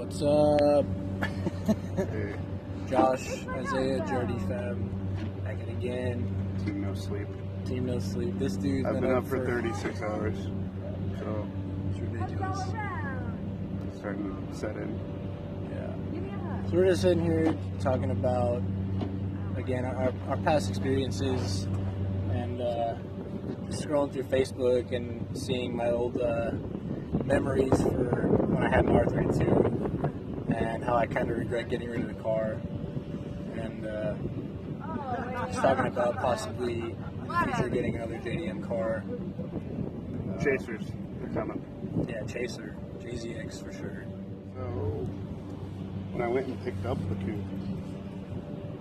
What's up? Hey, Josh, Isaiah, Jordy fam. Back at again. Team No Sleep. Team No Sleep. This dude's I've been up for 36 hours, so It's ridiculous. it's starting to set in. Yeah. So we're just sitting here talking about, again, our past experiences and scrolling through Facebook and seeing my old memories for when I had an R32 and how I kind of regret getting rid of the car. And just talking about possibly in the future getting another JDM car. Chasers, they're coming. Yeah, Chaser. JZX for sure. So, when I went and picked up the coupe,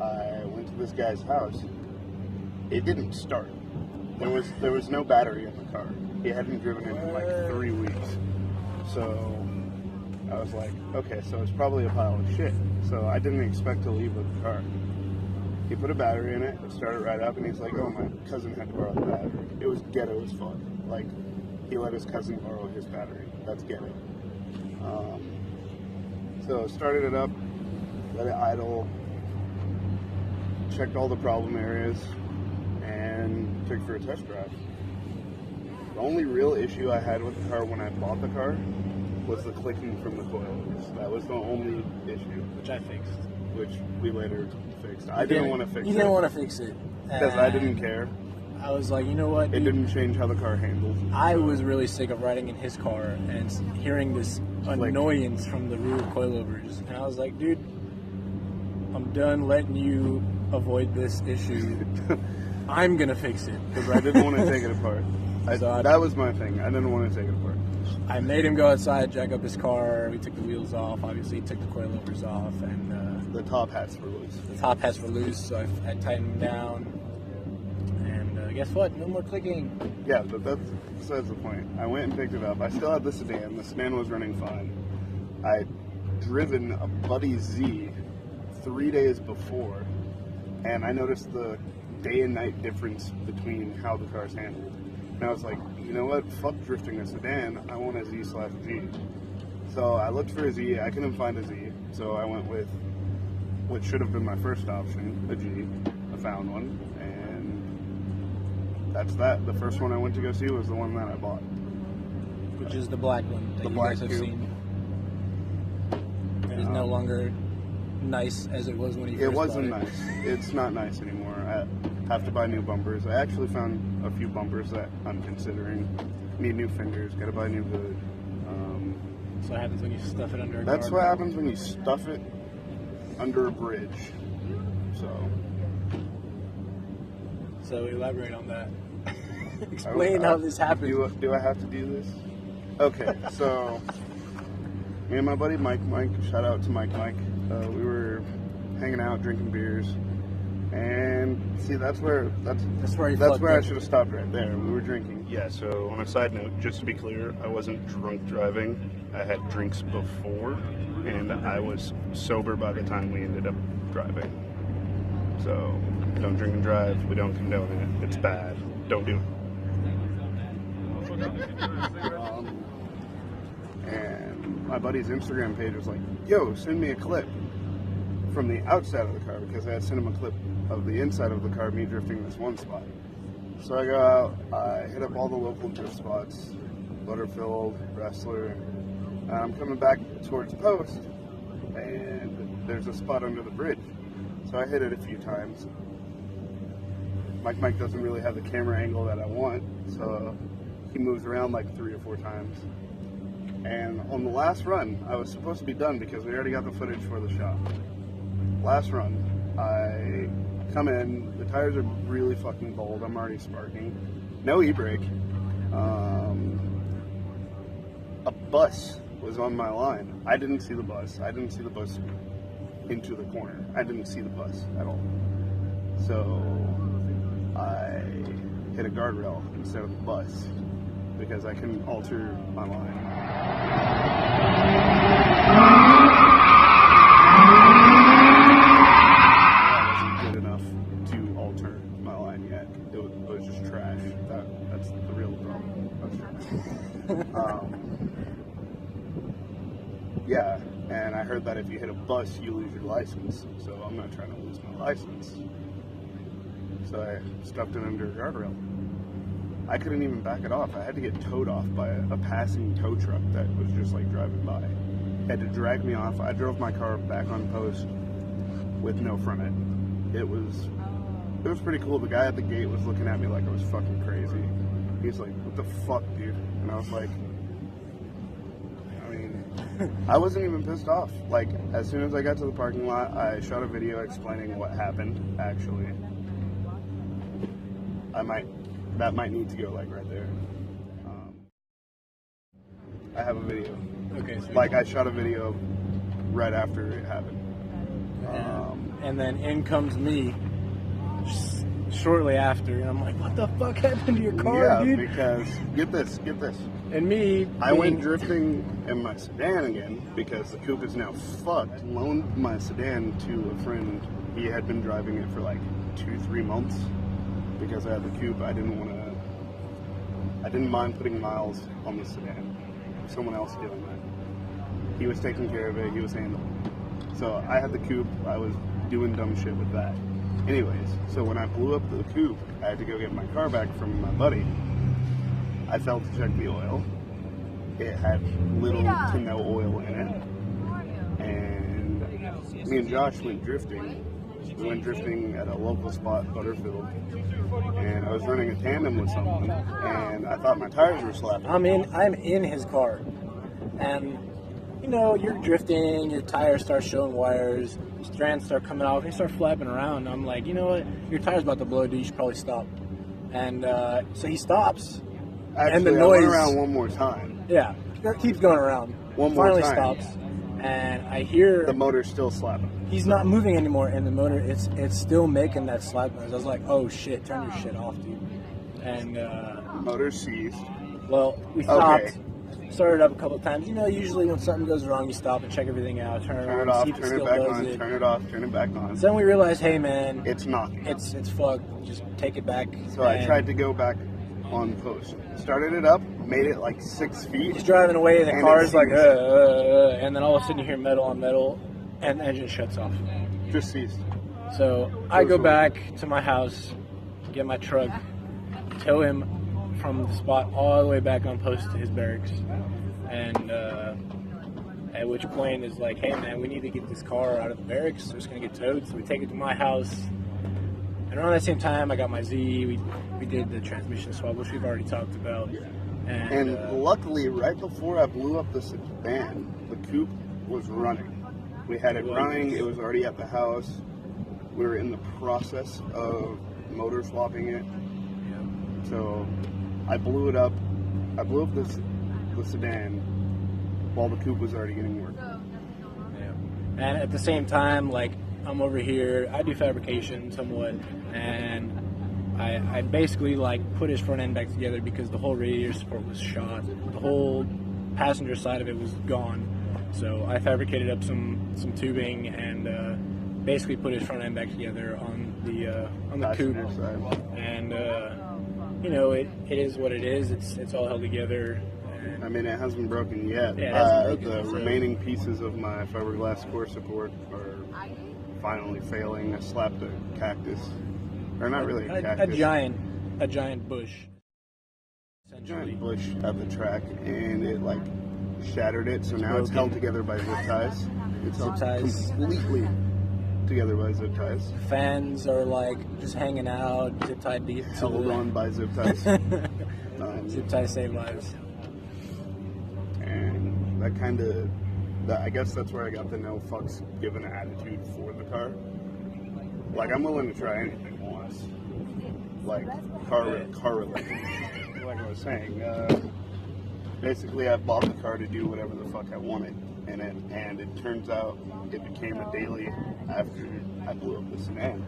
I went to this guy's house. It didn't start. There was no battery in the car. He hadn't driven it in like 3 weeks. So I was like, okay, so it's probably a pile of shit. So I didn't expect to leave with the car. He put a battery in it, it started right up, and he's like, oh, my cousin had to borrow the battery. It was ghetto as fuck. Like, he let his cousin borrow his battery. That's ghetto. So started it up, let it idle, checked all the problem areas, and took it for a test drive. The only real issue I had with the car when I bought the car was the clicking from the coilovers. That was the only issue. Which I fixed. Which we later fixed. I didn't want to fix it. You didn't want to fix it. Because I didn't care. I was like, you know what? It dude? didn't change how the car handled. I was really sick of riding in his car and hearing this annoyance from the rear coilovers. And I was like, dude, I'm done letting you avoid this issue. I'm going to fix it. Because I didn't want to take it apart. That was my thing. I didn't want to take it apart. I made him go outside, jack up his car. We took the wheels off. Obviously, he took the coilovers off. And the top hats were loose. The top hats were loose, so I tightened them down. And guess what? No more clicking. Yeah, but that's besides the point. I went and picked it up. I still had the sedan. The sedan was running fine. I'd driven a Buddy Z 3 days before, and I noticed the day and night difference between how the car's handled. And I was like, you know what? Fuck drifting a sedan. I want a Z/G. So I looked for a Z. I couldn't find a Z. So I went with what should have been my first option, a G. I found one. And that's that. The first one I went to go see was the one that I bought. Which is the black one that you guys have seen. It is no longer nice as it was when you first bought it. It wasn't nice. It's not nice anymore. I have to buy new bumpers. I actually found a few bumpers that I'm considering. Need new fenders. Got to buy a new hood. So what happens when you stuff it under a That's guard what rail? happens when you stuff it under a bridge. So elaborate on that. Explain how this happened. Do I have to do this? Okay, so me and my buddy Mike, shout out to Mike, we were hanging out, drinking beers, and see that's where I should have stopped right there. We were drinking. Yeah. So on a side note, just to be clear, I wasn't drunk driving. I had drinks before, and I was sober by the time we ended up driving. So don't drink and drive. We don't condone it. It's bad. Don't do it. And my buddy's Instagram page was like, yo, send me a clip from the outside of the car, because I had sent him a clip of the inside of the car, me drifting this one spot. So I go out, I hit up all the local drift spots, Butterfield, Wrestler, and I'm coming back towards Post, and there's a spot under the bridge. So I hit it a few times. Mike doesn't really have the camera angle that I want, so he moves around like 3 or 4 times. And on the last run, I was supposed to be done because we already got the footage for the shop. Last run, I come in, the tires are really fucking bold, I'm already sparking. No e-brake. A bus was on my line. I didn't see the bus. I didn't see the bus into the corner. I didn't see the bus at all. So I hit a guardrail instead of the bus because I couldn't alter my line. That wasn't good enough to alter my line yet. It was just trash. That's the real problem. That's trash. Yeah, And I heard that if you hit a bus, you lose your license. So I'm not trying to lose my license. So I stuffed it under a guardrail. I couldn't even back it off. I had to get towed off by a passing tow truck that was just like driving by. Had to drag me off. I drove my car back on post with no front end. It was pretty cool. The guy at the gate was looking at me like I was fucking crazy. He's like, "What the fuck, dude?" And I was like, I wasn't even pissed off. Like, as soon as I got to the parking lot, I shot a video explaining what happened, actually. That might need to go, like, right there. I have a video. Okay. So like, I shot a video right after it happened. And then in comes me shortly after, and I'm like, what the fuck happened to your car, dude? Yeah, because, get this. And me... I went drifting in my sedan again, because the coupe is now fucked. Loaned my sedan to a friend. He had been driving it for like 2-3 months. Because I had the coupe, I didn't mind putting miles on the sedan. Someone else doing that. He was taking care of it, he was handling it. So I had the coupe, I was doing dumb shit with that. Anyways, so when I blew up the coupe, I had to go get my car back from my buddy. I failed to check the oil. It had little to no oil in it. And me and Josh went drifting. We went drifting at a local spot, Butterfield. And I was running a tandem with someone, and I thought my tires were slapping. I'm in his car. And, you know, you're drifting, your tires start showing wires, strands start coming off, and you start flapping around. I'm like, you know what? Your tire's about to blow, dude. You should probably stop. And so he stops. Actually, and the noise, I went around one more time. Yeah, it keeps going around. One more Finally time. stops. And I hear... The motor's still slapping. He's not moving anymore, and the motor, it's still making that slap noise. I was like, oh shit, turn your shit off, dude. And, motor seized. Well, we stopped. Started up a couple of times. You know, usually when something goes wrong, you stop and check everything out. Turn it off, see if it turn still it back does on, it. turn it off, turn it back on. So then we realized, hey man, it's knocking. It's fucked. Just take it back. So I tried to go back on post. Started it up, made it like 6 feet. He's driving away, and the and car's like, and then all of a sudden you hear metal on metal, and the engine shuts off. Just ceased. So I go back to my house, get my truck, tow him from the spot all the way back on post to his barracks, and at which point is like, hey man, we need to get this car out of the barracks. It's gonna get towed, so we take it to my house. And around that same time, I got my Z. We did the transmission swap, which we've already talked about. And luckily, right before I blew up the sedan, the coupe was running. We had it running. It was already at the house. We were in the process of motor swapping it. Yeah. So I blew it up. I blew up the sedan while the coupe was already getting work. Yeah. And at the same time, like, I'm over here, I do fabrication somewhat, and I basically like put his front end back together because the whole radiator support was shot. The whole passenger side of it was gone. So I fabricated up some tubing and basically put his front end back together on the coupe. And you know, it is what it is. It's all held together. I mean, it hasn't broken yet. Yeah, it hasn't broken, the remaining pieces of my fiberglass core support are finally failing. I slapped a cactus, or not really a cactus. A giant bush. A giant bush at the track, and it like shattered it. So now it's held together by zip ties. It's Zip ties. Completely together by zip ties. Fans are like just hanging out, zip tied deep. Held on by zip ties. Zip ties save lives. And I guess that's where I got the no fucks given attitude for the car. Like, I'm willing to try anything once. Like, car related. Like I was saying, basically I bought the car to do whatever the fuck I wanted in it, and it turns out it became a daily after I blew up the sedan.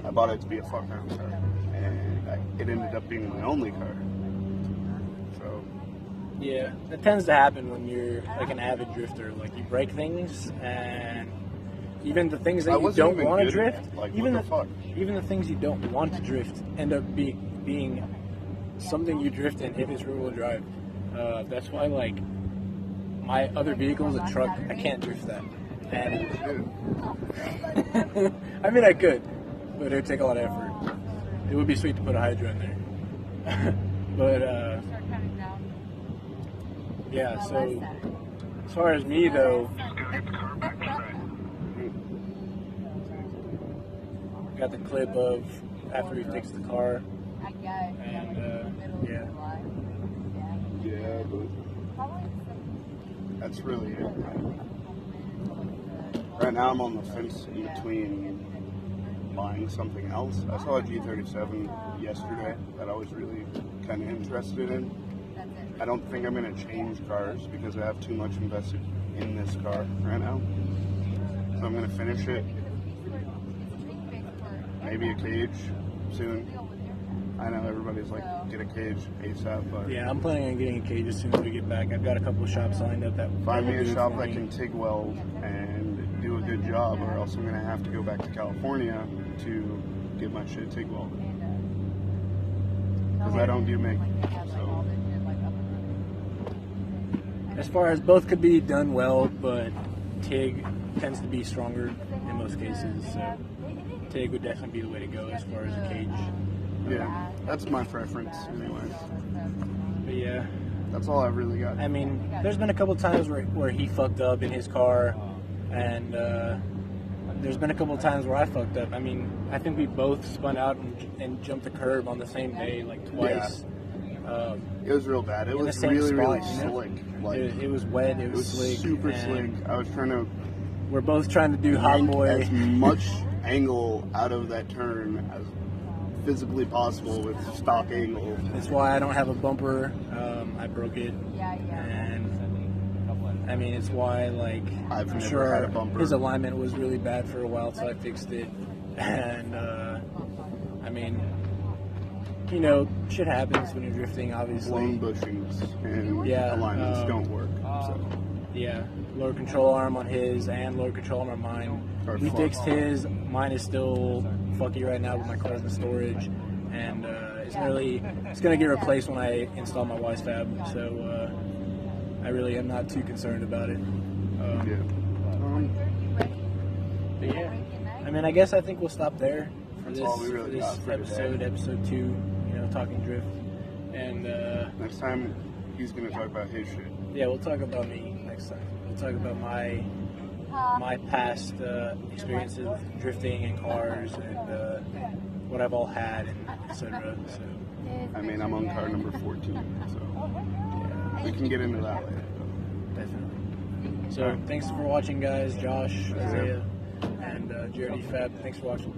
I bought it to be a fuck around car, and it ended up being my only car. So... Yeah, it tends to happen when you're like an avid drifter. Like, you break things, and even the things that you don't want to drift, like, even the things you don't want to drift end up being something you drift in if it's rear-wheel drive. That's why, like, my other vehicle is a truck. I can't drift that. And I mean, I could, but it would take a lot of effort. It would be sweet to put a Hydra in there. But, yeah, so as far as me, though, got the clip of after he fixed the car. And, yeah. Yeah, but that's really it. Right now I'm on the fence in between buying something else. I saw a G37 yesterday that I was really kind of interested in. I don't think I'm going to change cars because I have too much invested in this car right now. So I'm going to finish it. Maybe a cage soon. I know everybody's like, get a cage ASAP, but Yeah, I'm planning on getting a cage as soon as we get back. I've got a couple of shops lined up that find me will a do it shop for that me. can TIG weld and do a good job, or else I'm going to have to go back to California to get my shit TIG welded. Because I don't do MIG, so... As far as both could be done well, but TIG tends to be stronger in most cases, so TIG would definitely be the way to go as far as a cage. Yeah, that's my preference anyways. But yeah, That's all I've really got. I mean, there's been a couple times where he fucked up in his car, and there's been a couple times where I fucked up. I mean, I think we both spun out and jumped the curb on the same day, like twice. It was real bad. It in the was same really, spot, really you know? slick. Like, It was wet, it was slick. super and slick. I was trying to We're both trying to do hot yank boy. as much angle out of that turn as physically possible with stock angle. That's why I don't have a bumper. I broke it. And I mean, it's why, like, I've I'm never sure had a bumper. his alignment was really bad for a while, so I fixed it. And I mean, you know, shit happens when you're drifting, obviously. Blown bushings and Yeah, alignments don't work. So Yeah, lower control arm on his and lower control arm on mine. Or He fuck. fixed his. Mine is still fucky right now, but my car's in storage, and it's gonna get replaced when I install my Wise Fab. So I really am not too concerned about it. yeah. But yeah, I mean, I guess I think we'll stop there for That's this, all we really for got this for episode, today. episode 2. You know, talking drift, and Next time he's gonna talk about his shit. yeah, we'll talk about me next time. We'll talk about my past experiences with drifting and cars and what I've all had and etc. So I mean, I'm on car number 14, so we can get into that later. definitely. So thanks for watching, guys. Josh, Isaiah, and Jared E. Fab. Thanks for watching.